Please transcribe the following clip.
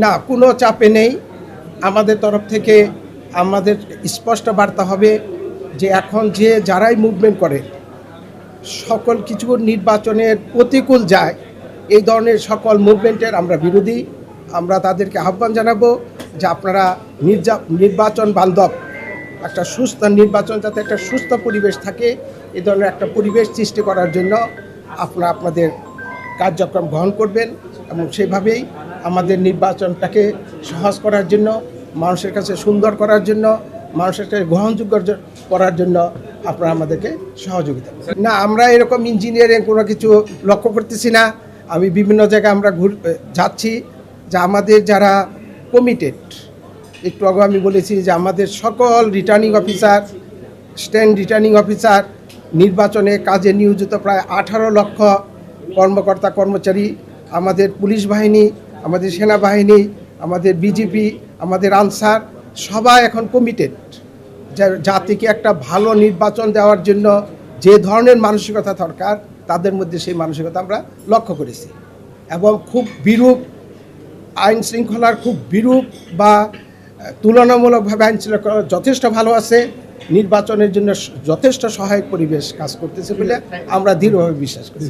না, কোনো চাপে নেই। আমাদের তরফ থেকে আমাদের স্পষ্ট বার্তা হবে যে এখন যারাই মুভমেন্ট করে সকল কিছু নির্বাচনের প্রতিকূল যায়, এই ধরনের সকল মুভমেন্টের আমরা বিরোধী। আমরা তাদেরকে আহ্বান জানাবো যে আপনারা নির্বাচন বান্ধব একটা সুস্থ নির্বাচন, যাতে একটা সুস্থ পরিবেশ থাকে, এই ধরনের একটা পরিবেশ সৃষ্টি করার জন্য আপনারা আপনাদের কার্যক্রম গ্রহণ করবেন এবং সেভাবেই আমাদের নির্বাচনটাকে সহজ করার জন্য, মানুষের কাছে সুন্দর করার জন্য, মানুষের কাছে গ্রহণযোগ্য করার জন্য আপনারা আমাদেরকে সহযোগিতা করবেন। না, আমরা এরকম ইঞ্জিনিয়ারিং কোনো কিছু লক্ষ্য করতেছি না। আমি বিভিন্ন জায়গায় আমরা যাচ্ছি যে আমাদের যারা কমিটেড, একটু আগে আমি বলেছি যে আমাদের সকল returning officer, stand returning officer, নির্বাচনে কাজে নিয়োজিত প্রায় 18 লক্ষ কর্মকর্তা কর্মচারী, আমাদের পুলিশ বাহিনী, আমাদের সেনাবাহিনী, আমাদের বিজিপি, আমাদের আনসার, সবাই এখন কমিটেড জাতিকে একটা ভালো নির্বাচন দেওয়ার জন্য। যে ধরনের মানসিকতা দরকার তাদের মধ্যে সেই মানসিকতা আমরা লক্ষ্য করেছি এবং খুব বিরূপ আইন শৃঙ্খলার খুব বিরূপ বা তুলনামূলকভাবে আইন শৃঙ্খলা যথেষ্ট ভালো আছে, নির্বাচনের জন্য যথেষ্ট সহায়ক পরিবেশ কাজ করতেছে বলে আমরা দৃঢ়ভাবে বিশ্বাস করি।